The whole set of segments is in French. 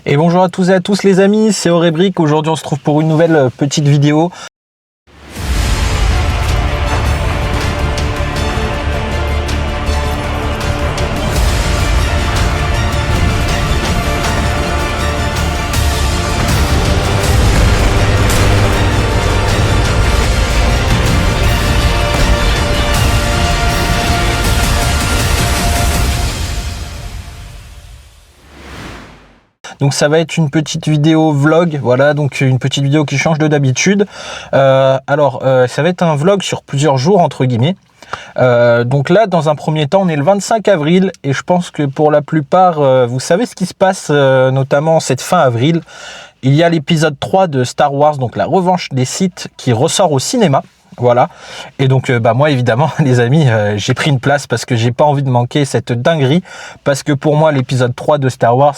Et bonjour à tous et à tous les amis, c'est Aurébric. Aujourd'hui on se trouve pour une nouvelle petite vidéo. Donc ça va être une petite vidéo vlog, voilà, donc une petite vidéo qui change de d'habitude. Ça va être un vlog sur plusieurs jours entre guillemets. Donc là, dans un premier temps, on est le 25 avril et je pense que pour la plupart, vous savez ce qui se passe, notamment cette fin avril. Il y a l'épisode 3 de Star Wars, donc la revanche des Sith, qui ressort au cinéma. Voilà. Et donc moi évidemment les amis, j'ai pris une place parce que j'ai pas envie de manquer cette dinguerie, parce que pour moi l'épisode 3 de Star Wars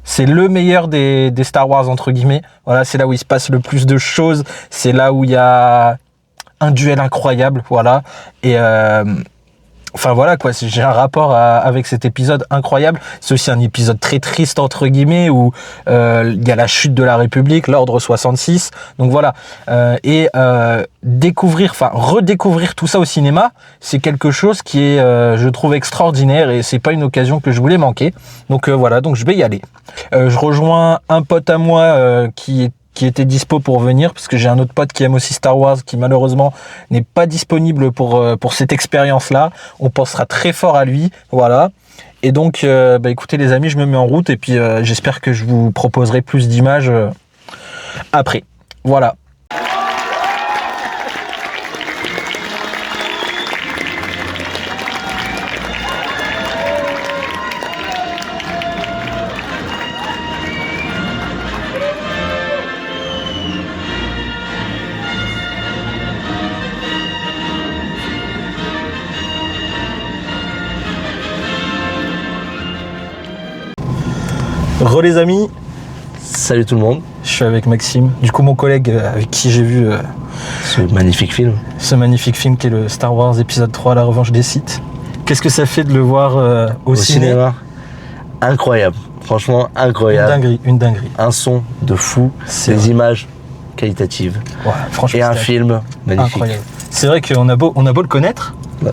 c'est le meilleur des Star Wars entre guillemets. Voilà, c'est là où il se passe le plus de choses, c'est là où il y a un duel incroyable, voilà. Et enfin voilà quoi, j'ai un rapport avec cet épisode incroyable. C'est aussi un épisode très triste entre guillemets où il y a la chute de la République, l'ordre 66. Donc voilà, redécouvrir tout ça au cinéma, c'est quelque chose qui est, je trouve, extraordinaire et c'est pas une occasion que je voulais manquer. Donc voilà, donc je vais y aller. Je rejoins un pote à moi qui était dispo pour venir, parce que j'ai un autre pote qui aime aussi Star Wars, qui malheureusement n'est pas disponible pour cette expérience-là. On pensera très fort à lui, voilà. Et donc, écoutez les amis, je me mets en route, et puis j'espère que je vous proposerai plus d'images après. Voilà. Les amis, salut tout le monde. Je suis avec Maxime, du coup mon collègue avec qui j'ai vu ce magnifique film qui est le Star Wars épisode 3, la revanche des Sith. Qu'est-ce que ça fait de le voir au cinéma? Incroyable, franchement incroyable. Une dinguerie. Un son de fou, des images qualitatives, ouais, franchement, et un film magnifique. Incroyable. C'est vrai qu'on a beau le connaître, ouais.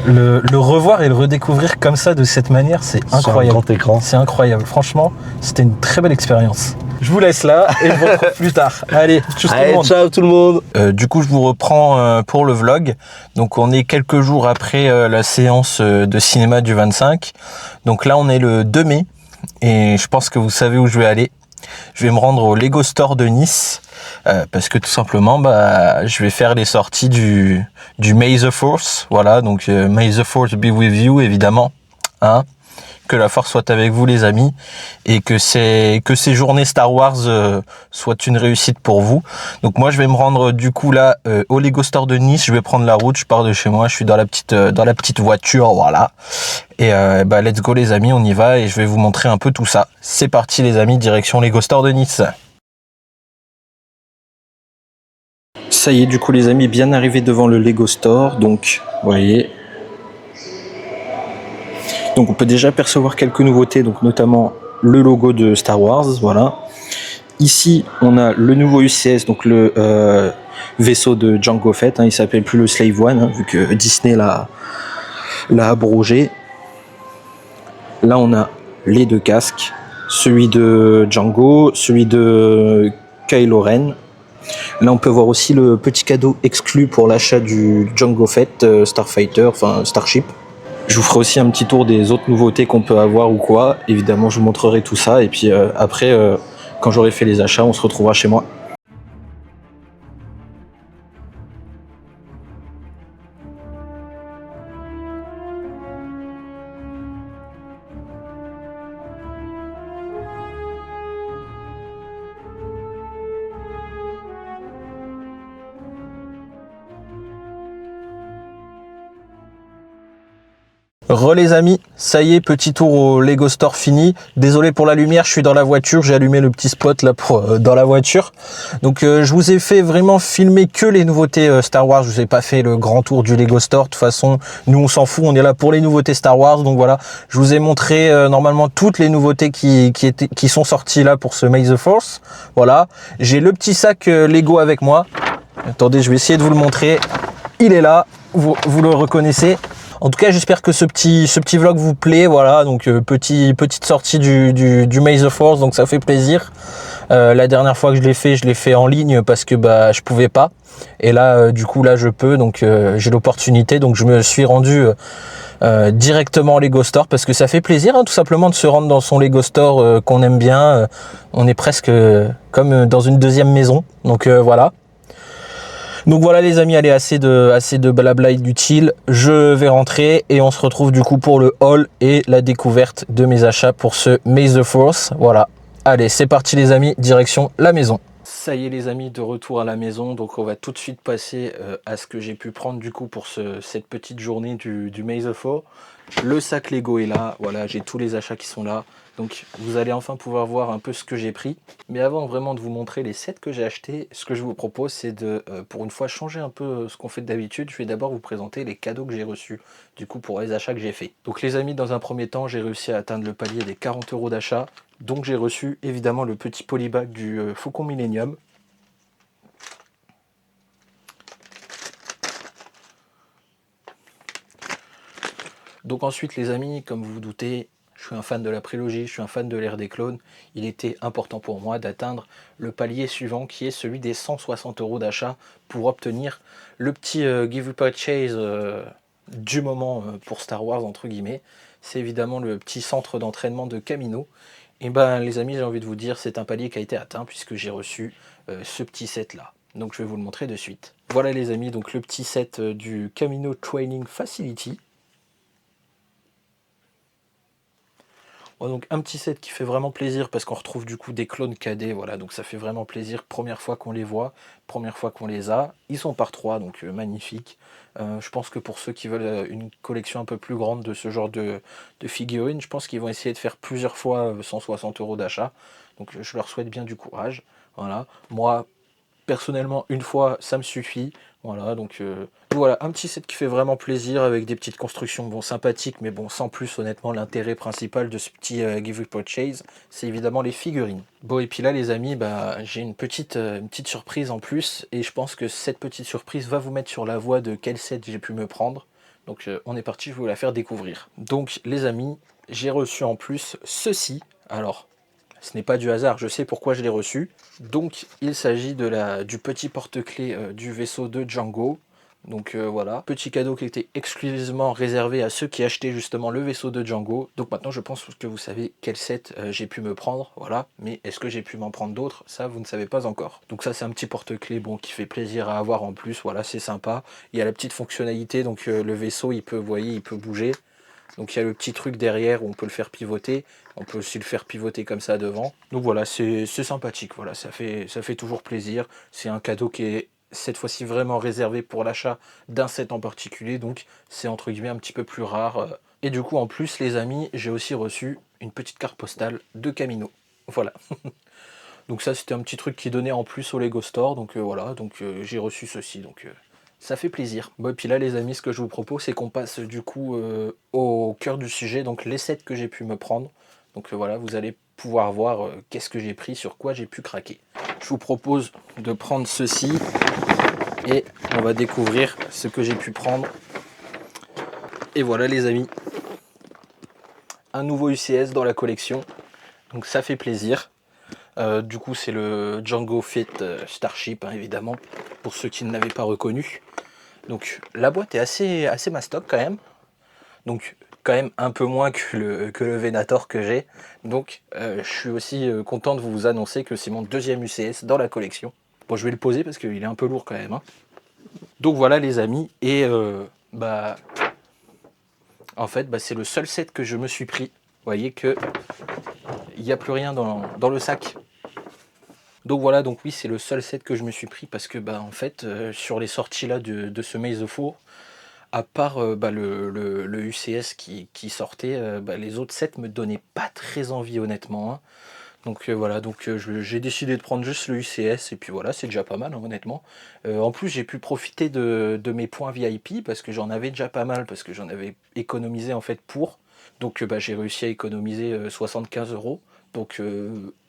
Le revoir et le redécouvrir comme ça, de cette manière, c'est incroyable. Sur un grand écran. C'est incroyable. Franchement, c'était une très belle expérience. Je vous laisse là et je vous retrouve plus tard. Allez, ciao tout le monde. Du coup, je vous reprends pour le vlog. Donc, on est quelques jours après la séance de cinéma du 25. Donc là, on est le 2 mai et je pense que vous savez où je vais aller. Je vais me rendre au Lego Store de Nice parce que tout simplement je vais faire les sorties du May the Force, voilà, donc May the Force be with you évidemment, hein, que la force soit avec vous les amis et que ces journées Star Wars soient une réussite pour vous. Donc moi je vais me rendre du coup là au Lego Store de Nice, je vais prendre la route, je pars de chez moi, je suis dans la petite voiture, voilà. Et let's go les amis, on y va et je vais vous montrer un peu tout ça. C'est parti les amis, direction Lego Store de Nice. Ça y est, du coup les amis, bien arrivé devant le Lego Store, donc vous voyez. Donc on peut déjà percevoir quelques nouveautés, donc notamment le logo de Star Wars, voilà. Ici on a le nouveau UCS, donc le vaisseau de Jango Fett, hein, il s'appelle plus le Slave One, hein, vu que Disney l'a abrogé. Là on a les deux casques, celui de Jango, celui de Kylo Ren. Là on peut voir aussi le petit cadeau exclu pour l'achat du Jango Fett Starfighter, enfin Starship. Je vous ferai aussi un petit tour des autres nouveautés qu'on peut avoir ou quoi. Évidemment je vous montrerai tout ça et puis après quand j'aurai fait les achats on se retrouvera chez moi. Les amis, ça y est, petit tour au Lego Store fini. Désolé pour la lumière, je suis dans la voiture, j'ai allumé le petit spot là pour dans la voiture. Donc je vous ai fait vraiment filmer que les nouveautés Star Wars, je vous ai pas fait le grand tour du Lego Store. De toute façon, nous on s'en fout, on est là pour les nouveautés Star Wars. Donc voilà, je vous ai montré normalement toutes les nouveautés qui sont sorties là pour ce May the Force. Voilà, j'ai le petit sac Lego avec moi. Attendez, je vais essayer de vous le montrer. Il est là, vous le reconnaissez. En tout cas, j'espère que ce petit vlog vous plaît. Voilà, donc petite sortie du May the Force, donc ça fait plaisir. La dernière fois que je l'ai fait en ligne parce que je pouvais pas. Et là, du coup, là, je peux, donc j'ai l'opportunité. Donc je me suis rendu directement au Lego Store parce que ça fait plaisir, hein, tout simplement, de se rendre dans son Lego Store qu'on aime bien. On est presque comme dans une deuxième maison. Donc voilà. Donc voilà les amis, allez, assez de blabla inutile, je vais rentrer et on se retrouve du coup pour le haul et la découverte de mes achats pour ce May the Force. Voilà, allez c'est parti les amis, direction la maison. Ça y est les amis, de retour à la maison, donc on va tout de suite passer à ce que j'ai pu prendre du coup pour cette petite journée du May the Force. Le sac Lego est là, voilà, j'ai tous les achats qui sont là. Donc vous allez enfin pouvoir voir un peu ce que j'ai pris. Mais avant vraiment de vous montrer les sets que j'ai achetés, ce que je vous propose c'est de, pour une fois, changer un peu ce qu'on fait d'habitude. Je vais d'abord vous présenter les cadeaux que j'ai reçus, du coup pour les achats que j'ai fait. Donc les amis, dans un premier temps, j'ai réussi à atteindre le palier des 40 € d'achat. Donc j'ai reçu évidemment le petit polybag du Faucon Millenium. Donc ensuite les amis, comme vous vous doutez, je suis un fan de la prélogie, je suis un fan de l'ère des clones. Il était important pour moi d'atteindre le palier suivant qui est celui des 160 € d'achat pour obtenir le petit Give You Purchase du moment pour Star Wars entre guillemets. C'est évidemment le petit centre d'entraînement de Kamino. Et ben les amis, j'ai envie de vous dire, c'est un palier qui a été atteint puisque j'ai reçu ce petit set là. Donc je vais vous le montrer de suite. Voilà les amis, donc le petit set du Kamino Training Facility. Donc un petit set qui fait vraiment plaisir parce qu'on retrouve du coup des clones cadets, voilà, donc ça fait vraiment plaisir, première fois qu'on les voit, première fois qu'on les a. Ils sont par 3, donc magnifique. Je pense que pour ceux qui veulent une collection un peu plus grande de ce genre de figurines, je pense qu'ils vont essayer de faire plusieurs fois 160 € d'achat. Donc je leur souhaite bien du courage. Voilà, moi personnellement une fois ça me suffit. Voilà, donc voilà, un petit set qui fait vraiment plaisir avec des petites constructions bon, sympathiques, mais bon, sans plus, honnêtement, l'intérêt principal de ce petit Give You Purchase, c'est évidemment les figurines. Bon, et puis là, les amis, j'ai une petite surprise en plus, et je pense que cette petite surprise va vous mettre sur la voie de quel set j'ai pu me prendre. Donc on est parti, je vais vous la faire découvrir. Donc les amis, j'ai reçu en plus ceci. Alors, ce n'est pas du hasard, je sais pourquoi je l'ai reçu. Donc il s'agit du petit porte-clés du vaisseau de Django. Donc voilà, petit cadeau qui était exclusivement réservé à ceux qui achetaient justement le vaisseau de Django. Donc maintenant je pense que vous savez quel set j'ai pu me prendre, voilà. Mais est-ce que j'ai pu m'en prendre d'autres? Ça vous ne savez pas encore. Donc ça c'est un petit porte-clés bon, qui fait plaisir à avoir en plus, voilà, c'est sympa. Il y a la petite fonctionnalité, donc le vaisseau il peut, vous voyez, il peut bouger. Donc il y a le petit truc derrière où on peut le faire pivoter. On peut aussi le faire pivoter comme ça devant. Donc voilà, c'est sympathique. Voilà, ça fait toujours plaisir. C'est un cadeau qui est cette fois-ci vraiment réservé pour l'achat d'un set en particulier. Donc c'est entre guillemets un petit peu plus rare. Et du coup en plus les amis, j'ai aussi reçu une petite carte postale de Kamino. Voilà. Donc ça c'était un petit truc qui donnait en plus au Lego Store. Donc voilà, donc j'ai reçu ceci. Donc ça fait plaisir. Bon, et puis là les amis, ce que je vous propose c'est qu'on passe du coup au cœur du sujet, donc les sets que j'ai pu me prendre. Donc voilà, vous allez pouvoir voir qu'est-ce que j'ai pris, sur quoi j'ai pu craquer. Je vous propose de prendre ceci et on va découvrir ce que j'ai pu prendre. Et voilà les amis, un nouveau UCS dans la collection, donc ça fait plaisir. Du coup c'est le Django Fett Starship, hein, évidemment, pour ceux qui ne l'avaient pas reconnu. Donc la boîte est assez mastoc quand même. Donc quand même un peu moins que le Venator que j'ai. Donc je suis aussi content de vous annoncer que c'est mon deuxième UCS dans la collection. Bon, je vais le poser parce qu'il est un peu lourd quand même. Hein. Donc voilà les amis. Et en fait c'est le seul set que je me suis pris. Vous voyez que il n'y a plus rien dans le sac. Donc voilà, donc oui, c'est le seul set que je me suis pris parce que en fait sur les sorties là de ce May the Force, à part le UCS qui sortait, les autres sets me donnaient pas très envie honnêtement, hein. Donc voilà, donc j'ai décidé de prendre juste le UCS et puis voilà, c'est déjà pas mal hein, honnêtement. En plus j'ai pu profiter de mes points VIP parce que j'en avais déjà pas mal, parce que j'en avais économisé en fait pour. Donc j'ai réussi à économiser 75 euros. Donc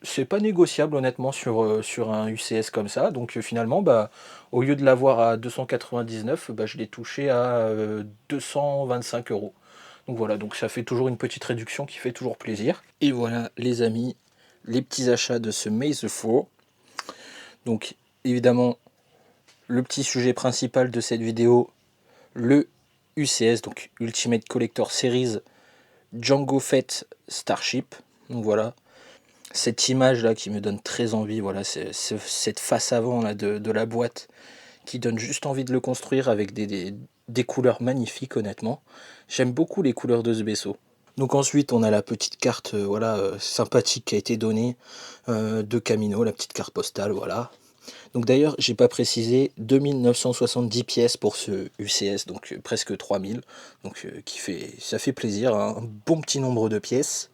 c'est pas négociable honnêtement sur un UCS comme ça. Donc finalement au lieu de l'avoir à 299, je l'ai touché à 225 euros. Donc voilà, donc ça fait toujours une petite réduction qui fait toujours plaisir. Et voilà les amis, les petits achats de ce Maze 4. Donc évidemment, le petit sujet principal de cette vidéo, le UCS, donc Ultimate Collector Series Jango Fett Starship. Donc voilà, cette image là qui me donne très envie, voilà, cette face avant là de la boîte qui donne juste envie de le construire avec des couleurs magnifiques honnêtement. J'aime beaucoup les couleurs de ce vaisseau. Donc ensuite on a la petite carte sympathique qui a été donnée de Camino, la petite carte postale, voilà. Donc d'ailleurs j'ai pas précisé, 2970 pièces pour ce UCS, donc presque 3000, donc ça fait plaisir, hein, un bon petit nombre de pièces.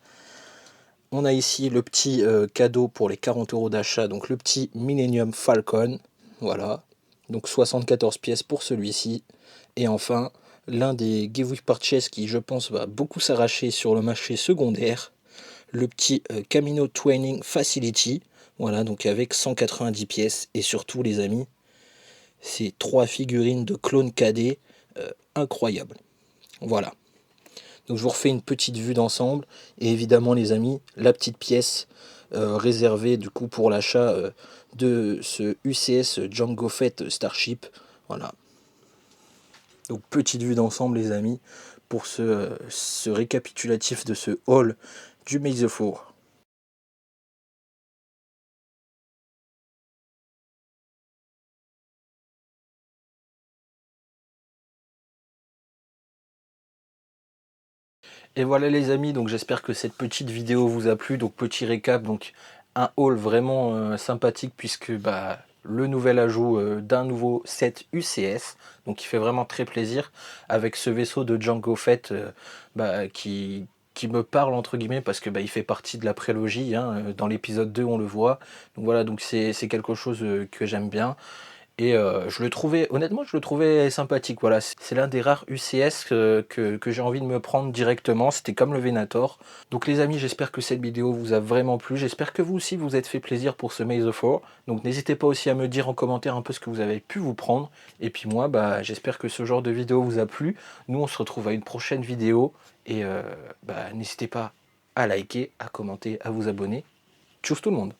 On a ici le petit cadeau pour les 40 euros d'achat, donc le petit Millennium Falcon, voilà, donc 74 pièces pour celui-ci. Et enfin, l'un des giveaway purchase qui, je pense, va beaucoup s'arracher sur le marché secondaire, le petit Camino Training Facility, voilà, donc avec 190 pièces. Et surtout, les amis, ces 3 figurines de clone cadet incroyables. Voilà. Donc je vous refais une petite vue d'ensemble. Et évidemment, les amis, la petite pièce réservée du coup pour l'achat de ce UCS Jango Fett Starship. Voilà. Donc petite vue d'ensemble les amis pour ce récapitulatif de ce haul du Maze 4. Et voilà les amis, donc j'espère que cette petite vidéo vous a plu. Donc petit récap, donc un haul vraiment sympathique puisque le nouvel ajout d'un nouveau set UCS, donc qui fait vraiment très plaisir avec ce vaisseau de Jango Fett qui me parle entre guillemets parce que il fait partie de la prélogie, hein, dans l'épisode 2 on le voit. Donc voilà, donc c'est quelque chose que j'aime bien. Et je le trouvais, honnêtement, je le trouvais sympathique. Voilà, c'est l'un des rares UCS que j'ai envie de me prendre directement. C'était comme le Venator. Donc les amis, j'espère que cette vidéo vous a vraiment plu. J'espère que vous aussi vous êtes fait plaisir pour ce Maze 4. Donc n'hésitez pas aussi à me dire en commentaire un peu ce que vous avez pu vous prendre. Et puis moi, j'espère que ce genre de vidéo vous a plu. Nous, on se retrouve à une prochaine vidéo. Et n'hésitez pas à liker, à commenter, à vous abonner. Tchuss tout le monde!